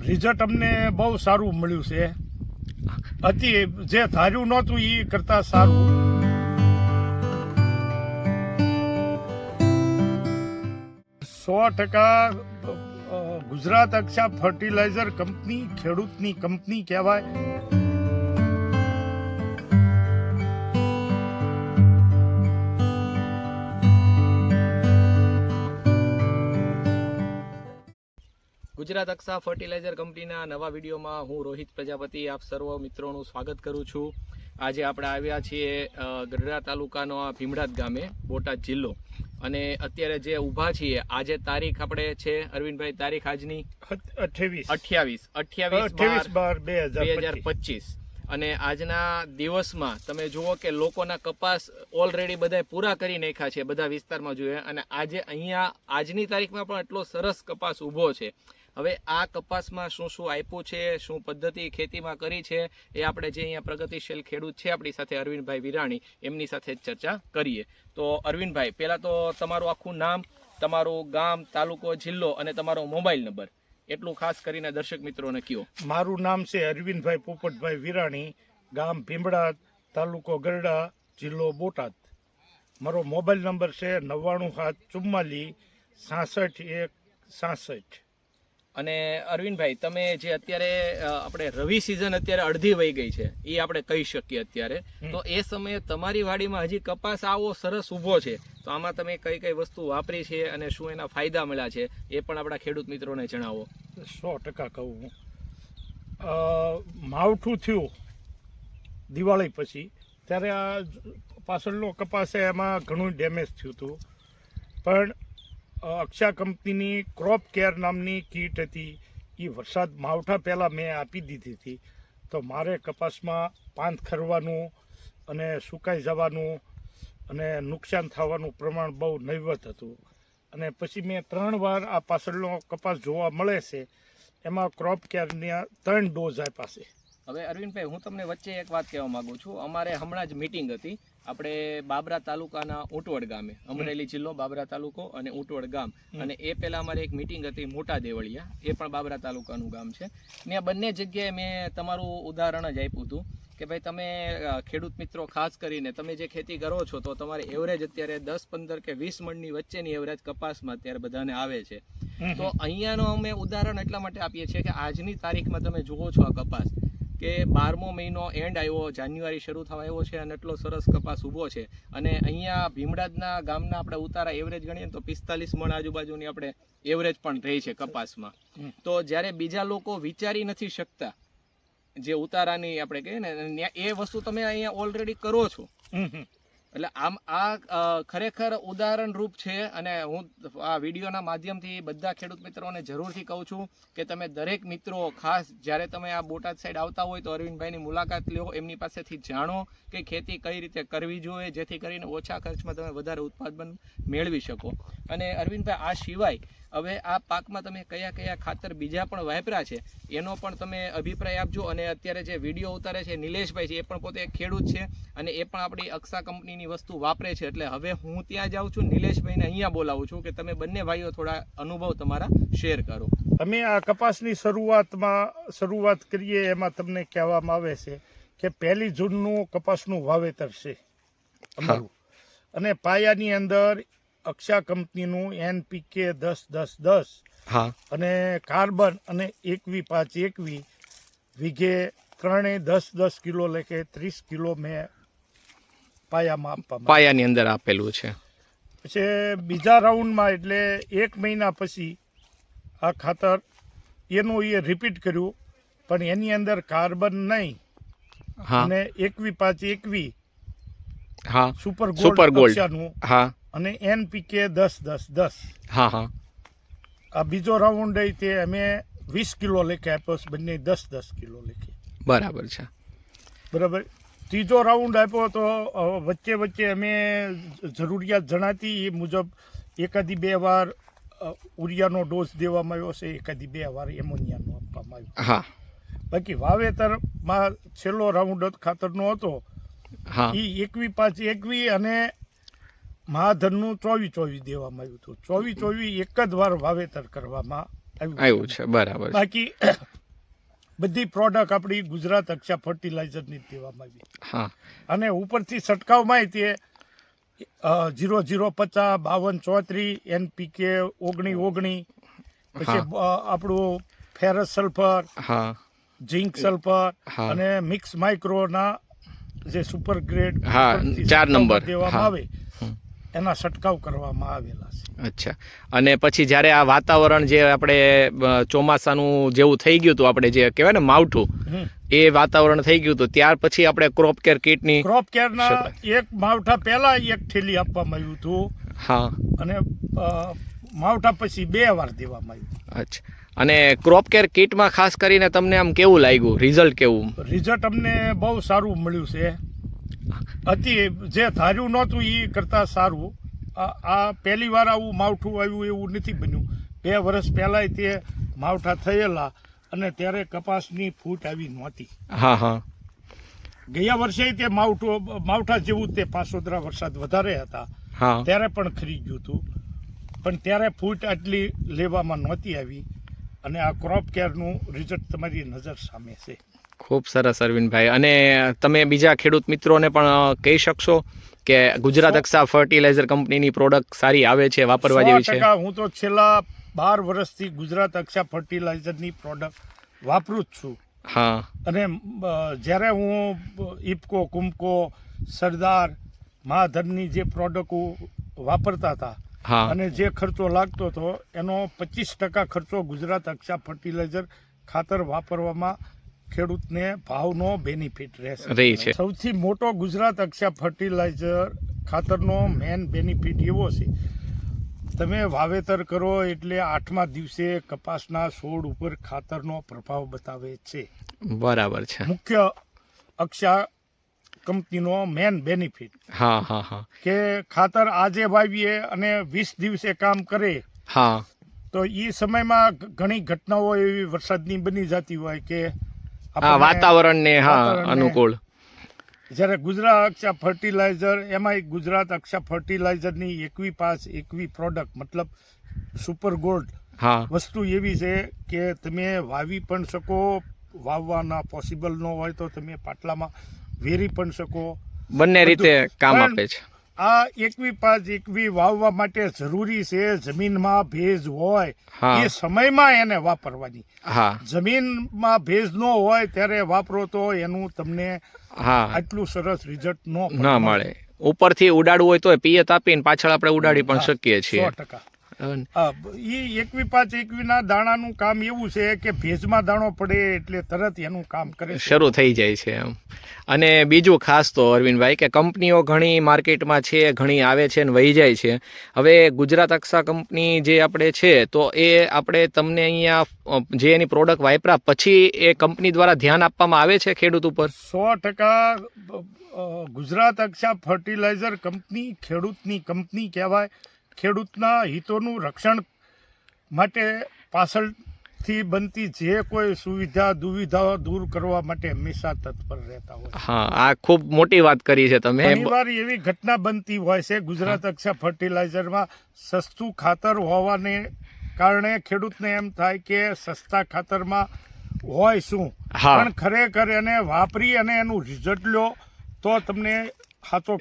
Result અમને બહુ સારું મળ્યું છે. જે ધાર્યું નહોતું એ કરતાં સારું. સો ટકા ગુજરાત અક્ષા ફર્ટિલાઇઝર કંપની ખેડૂતની કંપની કહેવાય. ગુજરાત અક્ષા ફર્ટિલાઇઝર કંપનીના નવા વિડીયોમાં હું રોહિત પ્રજાપતિ આપ સર્વ મિત્રોનું સ્વાગત કરું છું. આજે આપણે આવ્યા છીએ ગઢડા તાલુકાનો ભીમડાદ ગામે, બોટાદ જિલ્લો. અને અત્યારે જે ઊભા છીએ, આજે તારીખ આપણે છે અરવિંદભાઈ, તારીખ આજની 28/12/2025. અને આજના દિવસમાં તમે જુઓ કે લોકોના કપાસ ઓલરેડી બધા પૂરા કરી નાખ્યા છે બધા વિસ્તારમાં જોઈએ. અને આજે અહીંયા આજની તારીખમાં પણ એટલો સરસ કપાસ ઊભો છે. હવે આ કપાસમાં શું શું આપ્યું છે, શું પદ્ધતિ ખેતીમાં કરી છે, એ આપણે જે અહીંયા પ્રગતિશીલ ખેડૂત છે આપણી સાથે અરવિંદભાઈ વિરાણી, એમની સાથે જ ચર્ચા કરીએ. તો અરવિંદભાઈ, પહેલા તો તમારું આખું નામ, તમારું ગામ, તાલુકો, જિલ્લો અને તમારો મોબાઈલ નંબર એટલું ખાસ કરીને દર્શક મિત્રોને કહો. મારું નામ છે અરવિંદભાઈ પોપટભાઈ વિરાણી, ગામ ભીમડાદ, તાલુકો ગરડા, જિલ્લો બોટાદ. મારો મોબાઈલ નંબર છે 9974661666. અને અરવિંદભાઈ, તમે જે અત્યારે આપણે રવિ સિઝન અત્યારે અડધી વહી ગઈ છે એ આપણે કહી શકીએ અત્યારે, તો એ સમયે તમારી વાડીમાં હજી કપાસ આવો સરસ ઊભો છે, તો આમાં તમે કઈ કઈ વસ્તુ વાપરી છે અને શું એના ફાયદા મળ્યા છે એ પણ આપણા ખેડૂત મિત્રોને જણાવો. 100% કહું. માવઠું થયું દિવાળી પછી, ત્યારે આ પાછળનો કપાસ એમાં ઘણું ડેમેજ થયું હતું. પણ અક્ષા કંપનીની ક્રોપ કેર નામની કીટ હતી, એ વરસાદ માવઠા પહેલાં મેં આપી દીધી હતી. તો મારે કપાસમાં પાંદ ખરવાનું અને સુકાઈ જવાનું અને નુકસાન થવાનું પ્રમાણ બહુ નહીવત હતું. અને પછી મેં 3 વાર આ પાછળનો કપાસ જોવા મળે છે, એમાં ક્રોપ કેરના 3 ડોઝ આપ્યા છે. હવે અરવિંદભાઈ, હું તમને વચ્ચે એક વાત કહેવા માંગુ છું. અમારે હમણાં જ મિટિંગ હતી આપણે બાબરા તાલુકાના ઊંટવડ ગામે, અમરેલી જિલ્લો બાબરા તાલુકો અને ઊંટવડ ગામ. અને એ પહેલા અમારે એક મિટિંગ હતી મોટા દેવળિયા, એ પણ બાબરા તાલુકાનું ગામ છે. ને આ બંને જગ્યાએ મેં તમારું ઉદાહરણ જ આપ્યું હતું કે ભાઈ તમે ખેડૂત મિત્રો ખાસ કરીને તમે જે ખેતી કરો છો તો તમારે એવરેજ અત્યારે 10, 15 કે 20 મણની વચ્ચેની એવરેજ કપાસમાં અત્યારે બધાને આવે છે. તો અહીંયાનો અમે ઉદાહરણ એટલા માટે આપીએ છીએ કે આજની તારીખમાં તમે જુઓ છો આ કપાસ કે 12મો મહિનો એન્ડ આવ્યો, જાન્યુઆરી શરૂ થવા આવ્યો છે અને એટલો સરસ કપાસ ઊભો છે. અને અહીંયા ભીમડાદના ગામના આપણે ઉતારા એવરેજ ગણીએ તો 45 મણ આજુબાજુની આપણે એવરેજ પણ રહી છે કપાસમાં. તો જ્યારે બીજા લોકો વિચારી નથી શકતા જે ઉતારાની આપણે કહીએ ને, એ વસ્તુ તમે અહીંયા ઓલરેડી કરો છો. એટલે આમ આ ખરેખર ઉદાહરણ રૂપ છે. અને હું આ વિડીયોના માધ્યમથી બધા ખેડૂત મિત્રોને જરૂરથી કહું છું કે તમે દરેક મિત્રો ખાસ જ્યારે તમે આ બોટાદ સાઈડ આવતા હોય તો અરવિંદભાઈની મુલાકાત લો, એમની પાસેથી જાણો કે ખેતી કઈ રીતે કરવી જોઈએ, જેથી કરીને ઓછા ખર્ચમાં તમે વધારે ઉત્પાદન મેળવી શકો. અને અરવિંદભાઈ, આ સિવાય હવે આ પાકમાં તમે કયા કયા ખાતર બીજા પણ વાપર્યા છે એનો પણ તમે અભિપ્રાય આપજો. અને અત્યારે જે વિડીયો ઉતારે છે નિલેશભાઈ છે, એ પણ પોતે એક ખેડૂત છે અને એ પણ આપણી અક્ષા કંપનીની વસ્તુ વાપરે છે. એટલે હવે હું ત્યાં જાઉં છું, નિલેશભાઈને અહીંયા બોલાવું છું કે તમે બંને ભાઈઓ થોડા અનુભવ તમારા શેર કરો. અમે આ કપાસની શરૂઆત કરીએ એમાં તમને કહેવામાં આવે છે કે 1 જૂનનું કપાસનું વાવેતર છે અમારું. અને પાયાની અંદર અક્ષા કંપનીનું NPK 10-10-10 અને કાર્બન અને 21-5-21 વીઘે 3 10-10 કિલો લેખે 30 કિલો મેં પાયાની અંદર આપેલું છે. પછી બીજા રાઉન્ડમાં એટલે 1 મહિના પછી આ ખાતર એનું એ રિપીટ કર્યું, પણ એની અંદર કાર્બન નહીં અને 21-5-21 સુપર ગોલ્ડ અને NPK 10-10-10. આ બીજો રાઉન્ડ તે અમે 20 કિલો લેખે આપ્યો, બંને 10-10 કિલો લેખે. બરાબર છે. બરાબર. ત્રીજો રાઉન્ડ આપ્યો તો વચ્ચે વચ્ચે અમે જરૂરિયાત જણાતી એ મુજબ 1-2 વાર ઉરિયાનો ડોઝ દેવામાં આવ્યો છે, 1-2 વાર એમોનિયાનો આપવામાં આવ્યો. બાકી વાવેતરમાં છેલ્લો રાઉન્ડ ખાતરનો હતો એ 21-5-21 અને મહાધનનું 24-24 દેવામાં આવ્યું હતું. 24-24 એક જ વાર વાવેતર કરવામાં આવ્યું છે. બરાબર છે. બાકી બધી પ્રોડક્ટ આપણી ગુજરાત અક્ષા ફર્ટિલાઇઝરની જ દેવામાં આવી. હા અને ઉપરથી છંટકાવમાં તે 0050 5234 NPK 19 પછી આપણું ફેરસ સલ્ફર, હા ઝિંક સલ્ફર હા. અને મિક્સ માઇક્રોના જે સુપર ગ્રેડ હા, 4 નંબર. દેવામાં હા. આવે એના છંટકાવ કરવામાં આવેલા છે. અચ્છા. અને પછી જ્યારે આ વાતાવરણ જે આપણે ચોમાસાનું જેવું થઈ ગયું હતું, આપણે જે કહેવાય ને માવઠું, હમ. એ વાતાવરણ થઈ ગયું હતું, ત્યાર પછી આપણે ક્રોપ કેર કીટની ક્રોપ કેરના એક માવઠા પહેલા એક થેલી આપવામાં આવ્યું હતું હા અને માવઠા પછી 2 વાર દેવામાં આવ્યું. અચ્છા. અને ક્રોપ કેર કીટમાં ખાસ કરીને તમને આમ કેવું લાગ્યું, રિઝલ્ટ કેવું? રિઝલ્ટ અમને બહુ સારું મળ્યું છે. જે ધાર્યું નહોતું એ કરતાં સારું. આ પહેલી વાર આવું માવઠું આવ્યું એવું નથી બન્યું. 2 વર્ષ પહેલાંય તે માવઠા થયેલા અને ત્યારે કપાસની ફૂટ આવી નહોતી. હા હા ગયા વર્ષે તે માવઠા જેવું તે પાસોદરા વરસાદ વધારે હતા હા ત્યારે પણ ખરી ગયું હતું, પણ ત્યારે ફૂટ આટલી લેવામાં નહોતી આવી. અને આ ક્રોપ કેરનું રિઝલ્ટ તમારી નજર સામે છે. ખૂબ સરસ અરવિંદભાઈ. અને તમે બીજા ખેડૂત મિત્રોને પણ કહી શકશો કે ગુજરાત અક્ષા ફર્ટિલાઇઝર કંપનીની પ્રોડક્ટ સારી આવે છે, વાપરવા જેવી છે? 100% હું તો છેલ્લા 12 વર્ષથી ગુજરાત અક્ષા ફર્ટિલાઇઝરની પ્રોડક્ટ વાપરું જ છું. હા અને જ્યારે હું ઇફકો, કુમકો, સરદાર, મહાધનની જે પ્રોડક્ટો વાપરતા હતા હા અને જે ખર્ચો લાગતો હતો એનો 25% ખર્ચો ગુજરાત અક્ષા ફર્ટિલાઇઝર ખાતર વાપરવામાં ખેડૂતને ભાવનો બેનિફિટ રહી છે. સૌથી મોટો ગુજરાત અક્ષા ફર્ટિલાઇઝર ખાતરનો મેન બેનિફિટ એવો છે, તમે વાવેતર કરો એટલે 8મા દિવસે કપાસના છોડ ઉપર ખાતરનો પ્રભાવ બતાવે છે. બરાબર છે. મુખ્ય અક્ષા કંપનીનો મેન બેનિફિટ હા હા હા કે ખાતર આજે વાવીએ અને 20 દિવસે કામ કરે હા તો એ સમયમાં ઘણી ઘટનાઓ એવી વરસાદની બની જતી હોય કે હા વાતાવરણને હા અનુકૂળ. જ્યારે ગુજરાત અક્ષા ફર્ટિલાઇઝર એમાંય ગુજરાત અક્ષા ફર્ટિલાઇઝરની 21 પ્રોડક્ટ મતલબ સુપર ગોલ્ડ હા વસ્તુ એવી છે કે તમે વાવી પણ શકો, વાવવાના પોસિબલ ન હોય તો તમે પાટલામાં વેરી પણ શકો, બંને રીતે કામ પણ આપે છે. આ 21 વાવવા માટે જરૂરી છે જમીનમાં ભેજ હોય હા. એ સમયમાં એને વાપરવાની. હા જમીનમાં ભેજ ન હોય ત્યારે વાપરો તો એનું તમને હા આટલું સરસ રિઝલ્ટ ન મળે. ઉપરથી ઉડાડવું હોય તો પિયત આપીને પાછળ આપણે ઉડાડી પણ શકીએ છીએ. 100%. એ 21 ના દાણાનું કામ એવું છે કે ભેજમાં દાણો પડે એટલે તરત એનું કામ કરે છે. શરૂ થઈ જાય છે એમ. અને બીજું ખાસ તો અરવિંદભાઈ કે કંપનીઓ ઘણી માર્કેટમાં છે, ઘણી આવે છે ને વહી જાય છે. હવે ગુજરાત અક્ષા કંપની જે આપણે છે તો એ આપણે તમને અહીંયા જે એની પ્રોડક્ટ વાપરા પછી એ કંપની દ્વારા ધ્યાન આપવામાં આવે છે ખેડૂત ઉપર? 100% ગુજરાત અક્ષા ફર્ટિલાઇઝર કંપની ખેડૂતની કંપની કહેવાય. ખેડૂતના હિતોનું રક્ષણ માટે પાછળથી બનતી જે કોઈ સુવિધા દુવિધાઓ દૂર કરવા માટે હંમેશા તત્પર રહેતા હોય. હા, આ ખૂબ મોટી વાત કરી છે તમે. ઘણીવાર એવી ઘટના બનતી હોય છે ગુજરાત અક્ષા ફર્ટિલાઇઝરમાં સસ્તું ખાતર હોવાને કારણે ખેડૂતને એમ થાય કે સસ્તા ખાતરમાં હોય શું, પણ ખરેખર એને વાપરી અને એનું રિઝલ્ટ લો તો તમને સાચો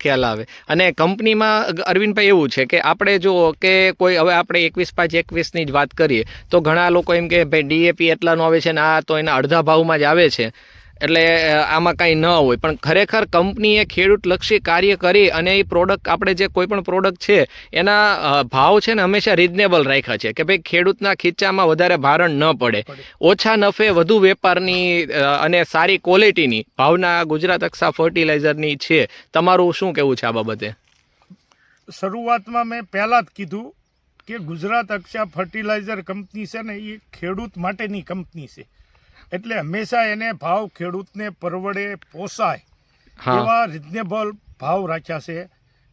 ખ્યાલ આવે. અને કંપનીમાં અરવિંદભાઈ એવું છે કે આપણે જો કે કોઈ હવે આપણે 21/5/21 ની જ વાત કરીએ તો ઘણા લોકો એમ કે ભાઈ ડીએપી એટલાનું આવે છે ને આ તો એના અડધા ભાવમાં જ આવે છે એટલે આમાં કાંઈ ન હોય. પણ ખરેખર કંપનીએ ખેડૂતલક્ષી કાર્ય કરી અને એ પ્રોડક્ટ આપણે જે કોઈ પણ પ્રોડક્ટ છે એના ભાવ છે ને હંમેશા રિઝનેબલ રાખ્યા છે કે ભાઈ ખેડૂતના ખીચામાં વધારે ભારણ ન પડે, ઓછા નફે વધુ વેપારની અને સારી ક્વોલિટીની ભાવના ગુજરાત અક્ષા ફર્ટિલાઇઝરની છે. તમારું શું કહેવું છે આ બાબતે? શરૂઆતમાં મેં પહેલાં જ કીધું કે ગુજરાત અક્ષા ફર્ટિલાઇઝર કંપની છે ને એ ખેડૂત માટેની કંપની છે એટલે હંમેશા એને ભાવ ખેડૂતને પરવડે, પોસાય એવા રિઝનેબલ ભાવ રાખ્યા છે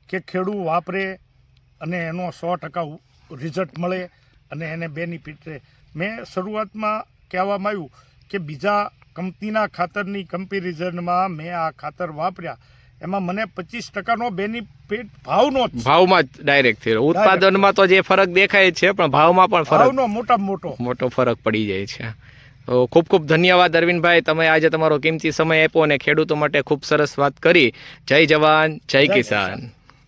કે ખેડૂત વાપરે અને એનો 100% રિઝલ્ટ મળે અને એને બેનિફિટ રહે. મેં શરૂઆતમાં કહેવામાં આવ્યું કે બીજા કંપનીના ખાતરની કમ્પેરિઝનમાં મેં આ ખાતર વાપર્યા એમાં મને 25%નો પેટ ભાવનો જ છે. ભાવમાં જ ડાયરેક્ટ થયેલો. ઉત્પાદનમાં તો જે ફરક દેખાય જ છે, પણ ભાવમાં પણ ફરક, ભાવનો મોટામાં મોટો ફરક પડી જાય છે. તો ખૂબ ખૂબ ધન્યવાદ અરવિંદભાઈ, તમે આજે તમારો કિંમતી સમય આપ્યો અને ખેડૂતો માટે ખૂબ સરસ વાત કરી. જય જવાન જય કિસાન.